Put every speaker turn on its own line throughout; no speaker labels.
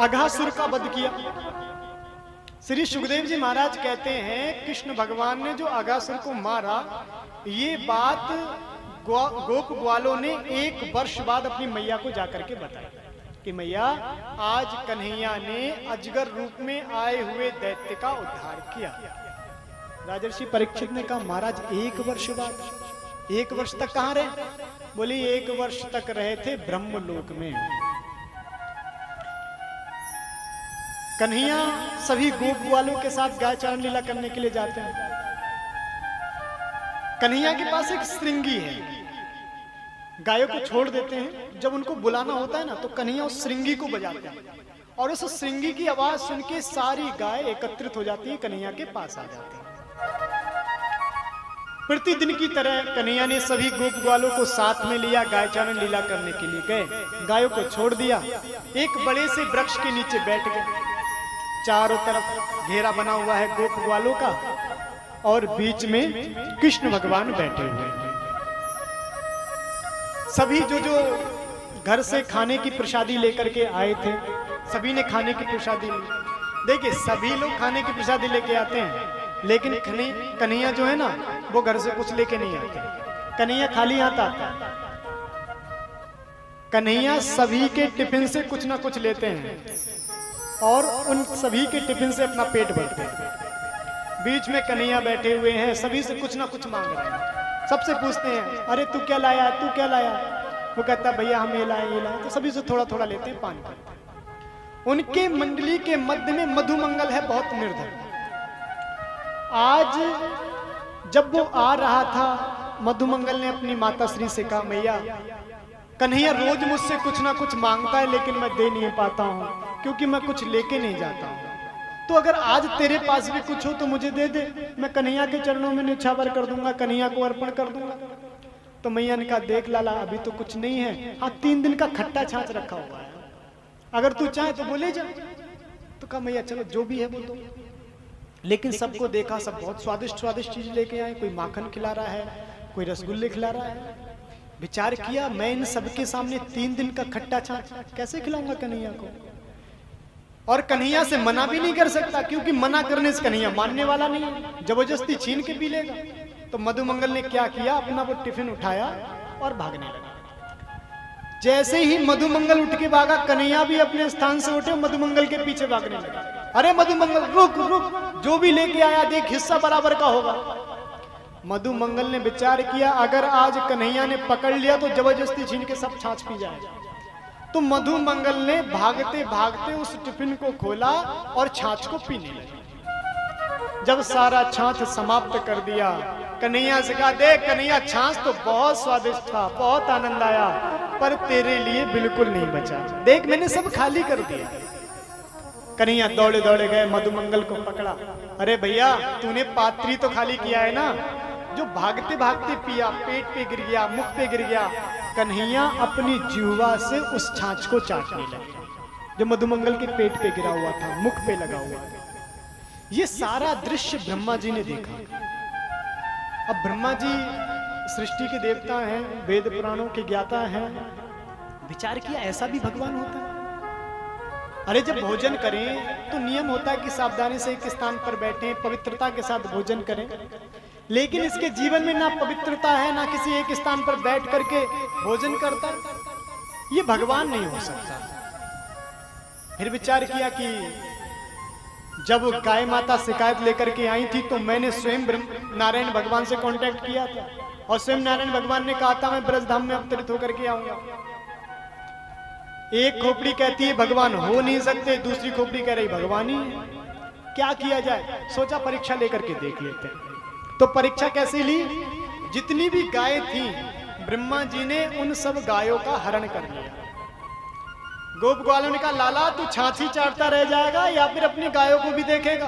अघासुर का वध किया। श्री सुखदेव जी महाराज कहते हैं कृष्ण भगवान ने जो अघासुर को मारा, ये बात गोप ग्वालों ने 1 वर्ष बाद अपनी मैया को जाकर के बताया कि मैया आज कन्हैया ने अजगर रूप में आए हुए दैत्य का उद्धार किया। राजर्षि परीक्षित ने कहा महाराज 1 वर्ष बाद? 1 वर्ष तक कहां रहे? बोली 1 वर्ष तक रहे थे ब्रह्मलोक में। कन्हैया सभी गोप ग्वालों के साथ गाय चारण लीला करने के लिए जाते हैं। कन्हैया के पास एक श्रृंगी है, गायों को छोड़ देते हैं। जब उनको बुलाना होता है ना तो कन्हैया उस श्रृंगी को बजाते हैं और उस श्रृंगी की आवाज सुन के सारी गाय एकत्रित हो जाती है, कन्हैया के पास आ जाती है। प्रतिदिन की तरह कन्हैया ने सभी गोप ग्वालों को साथ में लिया, गाय चारण लीला करने के लिए गए। गायों को छोड़ दिया, एक बड़े से वृक्ष के नीचे बैठ गए। चारों तरफ घेरा बना हुआ है गोप ग्वालों का और बीच में कृष्ण भगवान बैठे हुए हैं। सभी जो घर से खाने की प्रसादी लेकर के आए थे, सभी ने खाने की प्रसादी ली। देखिए सभी लोग खाने की प्रसादी लेके आते हैं, लेकिन कन्हैया जो है ना वो घर से कुछ लेके नहीं आते। कन्हैया खाली आता है। कन्हैया सभी के टिफिन से कुछ ना कुछ लेते हैं और उन सभी के टिफिन से अपना पेट भरते हैं। बीच में कन्हैया बैठे हुए हैं, सभी से कुछ ना कुछ मांग रहे हैं। सबसे पूछते हैं अरे तू क्या लाया, तू क्या लाया? वो कहता है भैया हम ये लाए ये लाए। तो सभी से थोड़ा थोड़ा लेते हैं, पान करते हैं। उनके मंडली के मध्य में मधुमंगल है, बहुत निर्धन। आज जब वो आ रहा था, मधुमंगल ने अपनी माता श्री से कहा मैया कन्हैया रोज मुझसे कुछ ना कुछ मांगता है लेकिन मैं दे नहीं पाता हूँ क्योंकि मैं कुछ लेके नहीं जाता हूँ। तो अगर आज तेरे पास भी कुछ हो तो मुझे दे दे, मैं कन्हैया के चरणों में न्यौछावर कर दूंगा, कन्हैया को अर्पण कर दूंगा। तो मैया ने कहा देख लाला अभी तो कुछ नहीं है, हाँ 3 दिन का खट्टा छाछ रखा हुआ है, अगर तू चाहे तो बोले जा। तो कहा मैया चलो जो भी है वो दो। लेकिन सबको देखा, सब बहुत स्वादिष्ट स्वादिष्ट चीज लेके आए। कोई माखन खिला रहा है, कोई रसगुल्ले खिला रहा है। विचार किया मैं इन सबके सामने 3 दिन का खट्टा छाछ कैसे खिलाऊंगा कन्हैया को, और कन्हैया से मना भी नहीं कर सकता क्योंकि मना करने से कन्हैया मानने वाला नहीं है, जबरदस्ती छीन के पी लेगा। तो मधुमंगल ने क्या किया, अपना वो टिफिन उठाया और भागने लगा। जैसे ही मधुमंगल उठ के भागा, कन्हैया भी अपने स्थान से उठे, मधुमंगल के पीछे भागने लगा। अरे मधुमंगल रुक रुक, जो भी लेके आया देख हिस्सा बराबर का होगा। मधुमंगल ने विचार किया अगर आज कन्हैया ने पकड़ लिया तो जबरदस्ती छीन के सब छाछ पी जाएगा। तो मधुमंगल ने भागते भागते उस टिफिन को खोला और छाछ को पीने लगे। जब सारा छाछ समाप्त कर दिया, कन्हैया से कहा देख कन्हैया छाछ तो बहुत स्वादिष्ट था, बहुत आनंद आया, पर तेरे लिए बिल्कुल नहीं बचा, देख मैंने सब खाली कर दिया। कन्हैया दौड़े दौड़े गए, मधुमंगल को पकड़ा। अरे भैया तूने पात्री तो खाली किया है ना, जो भागते भागते पिया, पेट पे गिर गया, मुख पे गिर गया। कन्हैया अपनी जिह्वा से उस छाछ को चाटने लगे जो मधुमंगल के पेट पे गिरा हुआ था, मुख पे लगा हुआ था। ये सारा दृश्य ब्रह्मा जी ने देखा। अब ब्रह्मा जी सृष्टि के देवता हैं, वेद पुराणों के ज्ञाता हैं। विचार किया ऐसा भी भगवान होता है? अरे जब भोजन करें तो नियम होता है कि सावधानी से एक स्थान पर बैठें, पवित्रता के साथ भोजन करें। लेकिन इसके जीवन में ना पवित्रता है, ना किसी एक स्थान पर बैठ करके भोजन करता। ये भगवान नहीं हो सकता। फिर विचार किया कि जब गाय माता शिकायत लेकर के आई थी तो मैंने स्वयं नारायण भगवान से कांटेक्ट किया था और स्वयं नारायण भगवान ने कहा था मैं ब्रजधाम में अवतरित होकर के आऊंगा। एक खोपड़ी कहती है भगवान हो नहीं सकते, दूसरी खोपड़ी कह रही भगवान ही है। क्या किया जाए, सोचा परीक्षा लेकर के देख लेते हैं। तो परीक्षा कैसे ली, जितनी भी गाय थी ब्रह्मा जी ने उन सब गायों का हरण कर लिया। गोप ग्वालों ने कहा लाला तू छाछी चाटता रह जाएगा या फिर अपनी गायों को भी देखेगा,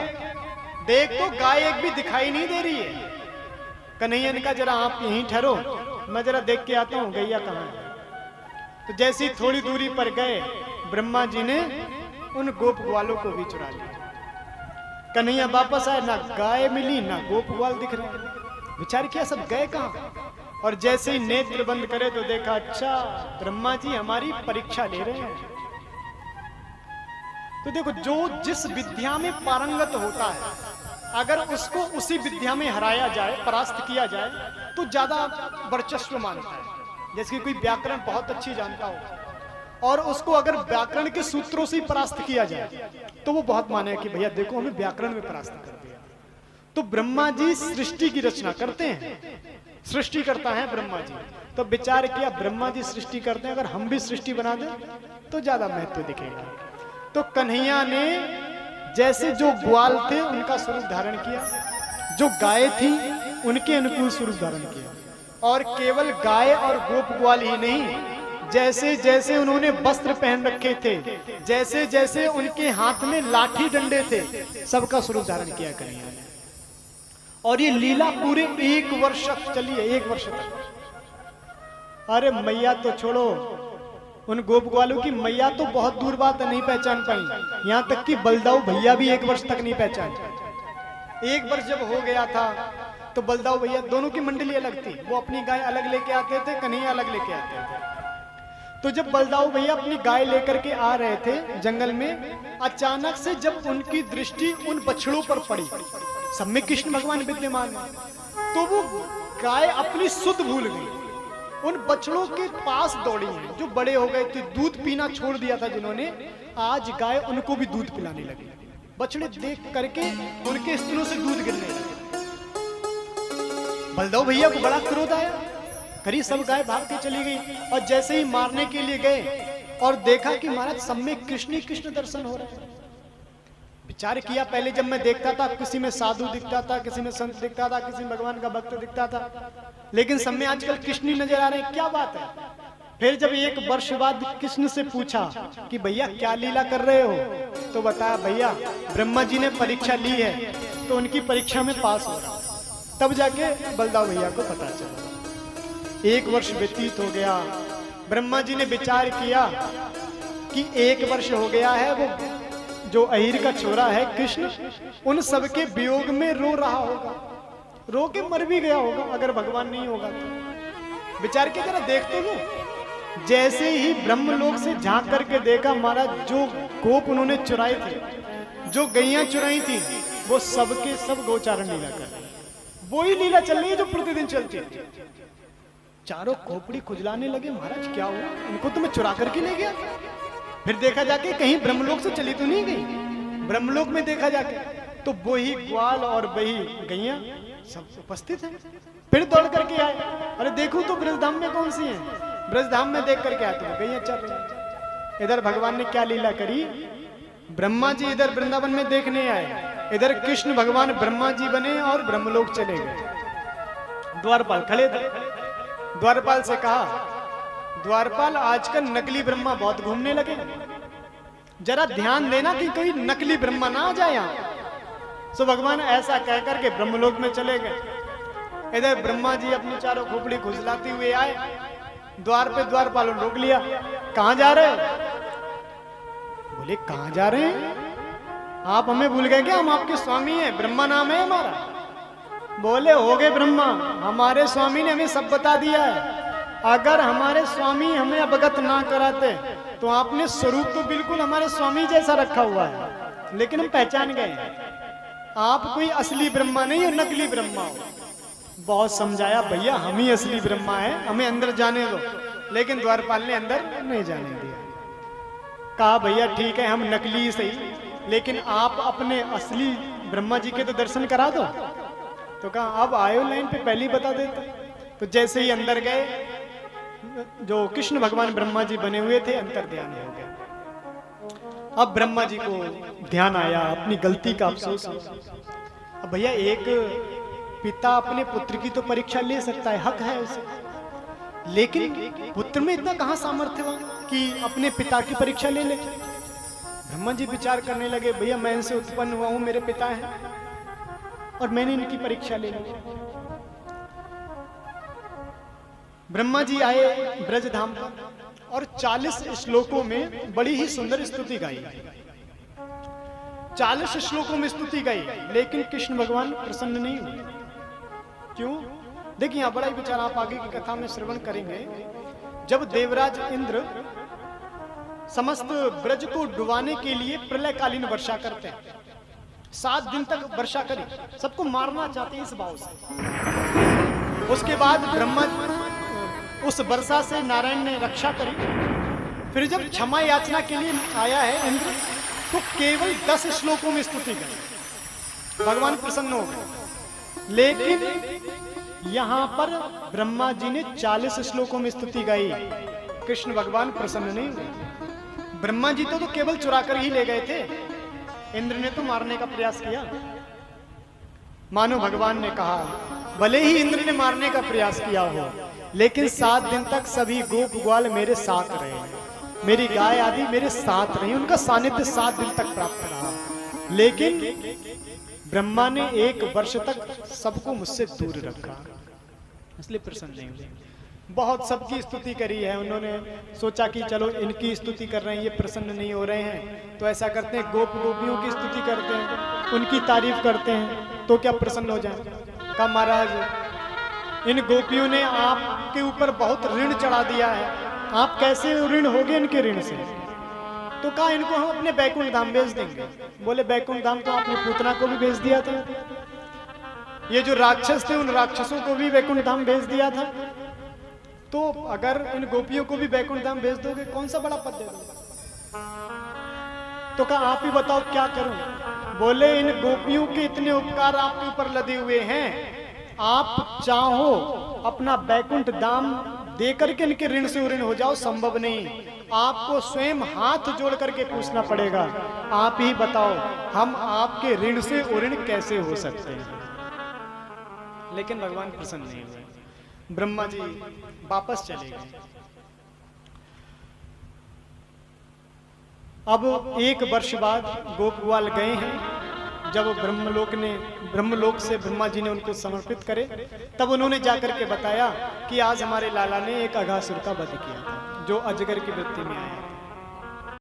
देख तो गाय एक भी दिखाई नहीं दे रही है। कन्हैया ने कहा जरा आप यहीं ठहरो, मैं जरा देख के आता हूँ गैया कहाँ है। तो जैसे ही थोड़ी दूरी पर गए, ब्रह्मा जी ने उन गोप ग्वालों को भी चुरा लिया। कन्हैया वापस आए, ना गाय मिली ना गोप ग्वाल दिख रहे। विचार किया सब गए कहाँ, और जैसे ही नेत्र बंद करे तो देखा अच्छा ब्रह्मा जी हमारी परीक्षा ले रहे हैं। तो देखो, जो जिस विद्या में पारंगत होता है, अगर उसको उसी विद्या में हराया जाए, परास्त किया जाए, तो ज्यादा वर्चस्व मानता है। जैसे कि कोई व्याकरण बहुत अच्छी जानता हो और उसको अगर व्याकरण के सूत्रों से परास्त किया जाए तो वो बहुत माने कि भैया देखो हमें व्याकरण में परास्त कर दिया। तो ब्रह्मा जी सृष्टि की रचना करते हैं, सृष्टि करता है ब्रह्मा जी। तो विचार किया ब्रह्मा जी सृष्टि करते हैं, अगर हम भी सृष्टि बना दें तो ज्यादा महत्व दिखेगा। तो कन्हैया ने जैसे जो ग्वाल थे उनका स्वरूप धारण किया, जो गाय थी उनके अनुकूल स्वरूप धारण किया, और केवल गाय और गोप ग्वाल ही नहीं, जैसे जैसे उन्होंने वस्त्र पहन रखे थे, जैसे जैसे उनके हाथ में लाठी डंडे थे, सबका स्वरूप धारण किया कन्हैया ने। और ये लीला पूरे 1 वर्ष तक चली है, 1 वर्ष तक। अरे मैया तो छोड़ो, उन गोप ग्वालों की मैया तो बहुत दूर बात है, नहीं पहचान पाई। यहाँ तक कि बलदाऊ भैया भी 1 वर्ष तक नहीं पहचान। 1 वर्ष जब हो गया था तो बलदाऊ भैया दोनों की मंडली अलग थी, वो अपनी गाय अलग लेके आते थे, कन्हैया अलग लेके आते थे। तो जब बलदाऊ भैया अपनी गाय लेकर के आ रहे थे जंगल में, अचानक से जब उनकी दृष्टि उन बछड़ों पर पड़ी, सब में कृष्ण भगवान विद्यमान है, तो वो गाय अपनी सुध भूल गई, उन बछड़ों के पास दौड़ी है जो बड़े हो गए थे, दूध पीना छोड़ दिया था जिन्होंने, आज गाय उनको भी दूध पिलाने लगी। बछड़े देख करके उनके स्तनों से दूध गिरने लगे। बलदाऊ भैया को बड़ा क्रोध आया, करीब सब गाय भाग के चली गई, और जैसे ही मारने के लिए गए और देखा कि महाराज सब में कृष्ण ही कृष्ण दर्शन हो रहे हैं। विचार किया, पहले जब मैं देखता था किसी में साधु दिखता था, किसी में संत दिखता था, किसी में भगवान का भक्त दिखता था, लेकिन सब में आजकल कृष्ण ही नजर आ रहे हैं, क्या बात है। फिर जब 1 वर्ष बाद कृष्ण से पूछा कि भैया क्या लीला कर रहे हो, तो बताया भैया ब्रह्मा जी ने परीक्षा ली है, तो उनकी परीक्षा में पास हो रहा। तब जाके बलदाऊ भैया को पता चला। 1 वर्ष व्यतीत हो गया, ब्रह्मा जी ने विचार किया कि 1 वर्ष हो गया है, वो जो अहिर का छोरा है कृष्ण, उन सबके वियोग में रो रहा होगा, रो के मर भी गया होगा अगर भगवान नहीं होगा तो। विचार किया, जरा देख तो लो। जैसे ही ब्रह्मलोक से झांक करके देखा, महाराज जो गोप उन्होंने चुराए थे, जो गैया चुराई थी, वो सबके सब गोचारण लीला कर रहे, वही लीला चल रही है जो प्रतिदिन चलती है। चारों खोपड़ी खुजलाने लगे, महाराज क्या हुआ, उनको तो मैं चुरा करके ले गया। फिर देखा जाके कहीं ब्रह्मलोक से चली तो नहीं गई, ब्रह्मलोक में देखा जाके तो वही ग्वाल और वही गैया सब उपस्थित हैं। फिर दौड़ करके आए, अरे देखूं तो ब्रजधाम में कौन सी है, ब्रजधाम में देख करके आते हैं गैया चल रही। इधर भगवान ने क्या लीला करी, ब्रह्मा जी इधर वृंदावन में देखने आए, इधर कृष्ण भगवान ब्रह्मा जी बने और ब्रह्मलोक चले गए। द्वारपाल खड़े थे, द्वारपाल से कहा, द्वारपाल आजकल नकली ब्रह्मा बहुत घूमने लगे, जरा ध्यान देना कि कोई नकली ब्रह्मा ना आ जाए यहाँ। सो भगवान ऐसा कह करके ब्रह्मलोक में चले गए। इधर ब्रह्मा जी अपनी चारों खोपड़ी खुजलाते हुए आए, द्वार पे द्वारपाल रोक लिया, कहाँ जा रहे हो? बोले कहाँ जा रहे हैं, आप हमें भूल गए क्या, हम आपके स्वामी हैं, ब्रह्मा नाम है हमारा। बोले हो गए ब्रह्मा, हमारे स्वामी ने हमें सब बता दिया है, अगर हमारे स्वामी हमें अवगत ना कराते तो आपने स्वरूप तो बिल्कुल हमारे स्वामी जैसा रखा हुआ है, लेकिन हम पहचान गए, आप कोई असली ब्रह्मा नहीं हो, नकली ब्रह्मा हो। बहुत समझाया, भैया हम ही असली ब्रह्मा है, हमें अंदर जाने दो, लेकिन द्वारपाल ने अंदर नहीं जाने दिया। कहा भैया ठीक है हम नकली ही सही, लेकिन आप अपने असली ब्रह्मा जी के तो दर्शन करा दो। तो कहा अब आयो लाइन पे पहले ही बता देते। तो जैसे ही अंदर गए, जो कृष्ण भगवान ब्रह्मा जी बने हुए थे अंतर ध्यान हो गया। अब ब्रह्मा जी को ध्यान आया, अपनी गलती का अफसोस। अब भैया एक पिता अपने पुत्र की तो परीक्षा ले सकता है, हक है उसे, लेकिन पुत्र में इतना कहां सामर्थ्य हुआ कि अपने पिता की परीक्षा ले ले। ब्रह्मा जी विचार करने लगे, भैया मैं इनसे उत्पन्न हुआ हूं, मेरे पिता हैं और मैंने इनकी परीक्षा ले ली। ब्रह्मा जी आए ब्रजधाम और 40 श्लोकों में बड़ी ही सुंदर स्तुति गाई, 40 श्लोकों में स्तुति गाई, लेकिन कृष्ण भगवान प्रसन्न नहीं हुए। क्यों? देखिए यहाँ बड़ा ही विचार आप आगे की कथा में श्रवण करेंगे। जब देवराज इंद्र समस्त ब्रज को डुबाने के लिए प्रलयकालीन वर्षा करते हैं। 7 दिन तक वर्षा करी, सबको मारना चाहते हैं इस भाव से। उसके बाद ब्रह्मा उस वर्षा से नारायण ने रक्षा करी। फिर जब क्षमा याचना के लिए आया है इंद्र, तो केवल 10 श्लोकों में स्तुति करी, भगवान प्रसन्न हो गए। लेकिन यहां पर ब्रह्मा जी ने 40 श्लोकों में स्तुति गाई, कृष्ण भगवान प्रसन्न नहीं हुए। ब्रह्मा जी तो केवल चुरा कर ही ले गए थे, इंद्र ने तो मारने का प्रयास किया। मानो भगवान ने कहा, भले ही इंद्र ने मारने का प्रयास किया हो, लेकिन 7 दिन तक सभी गोप ग्वाल मेरे साथ रहे, मेरी गाय आदि मेरे साथ रही, उनका सानिध्य 7 दिन तक प्राप्त रहा। लेकिन ब्रह्मा ने 1 वर्ष तक सबको मुझसे दूर रखा, इसलिए प्रसन्न नहीं हुए। बहुत सबकी स्तुति करी है, उन्होंने सोचा कि चलो इनकी स्तुति कर रहे हैं, ये प्रसन्न नहीं हो रहे हैं, तो ऐसा करते हैं गोप गोपियों की स्तुति करते हैं, उनकी तारीफ करते हैं, तो क्या प्रसन्न हो जाए। कहा महाराज, इन गोपियों ने आपके ऊपर बहुत ऋण चढ़ा दिया है, आप कैसे ऋण होगे इनके ऋण से। तो कहा इनको हम अपने बैकुंठ धाम भेज देंगे। बोले बैकुंठ धाम तो आपने पूतना को भी भेज दिया था, ये जो राक्षस थे उन राक्षसों को भी बैकुंठ धाम भेज दिया था, तो अगर इन गोपियों को भी बैकुंठ धाम भेज दोगे, कौन सा बड़ा पद दे दोगे। तो कहा आप ही बताओ क्या करूं। बोले इन गोपियों के इतने उपकार आपके ऊपर लदे हुए हैं, आप चाहो अपना बैकुंठ धाम दे करके इनके ऋण से ऋण हो जाओ, संभव नहीं, आपको स्वयं हाथ जोड़ करके पूछना पड़ेगा, आप ही बताओ हम आपके ऋण से ऋण कैसे हो सकते हैं। लेकिन भगवान प्रसन्न नहीं हुए, ब्रह्मा जी वापस चले गए। अब 1 वर्ष बाद गोप ग्वाल गए हैं, जब ब्रह्मलोक से ब्रह्मा जी ने उनको समर्पित करे, तब उन्होंने जाकर के बताया कि आज हमारे लाला ने एक अघासुर का वध किया था, जो अजगर की वृत्ति में आया।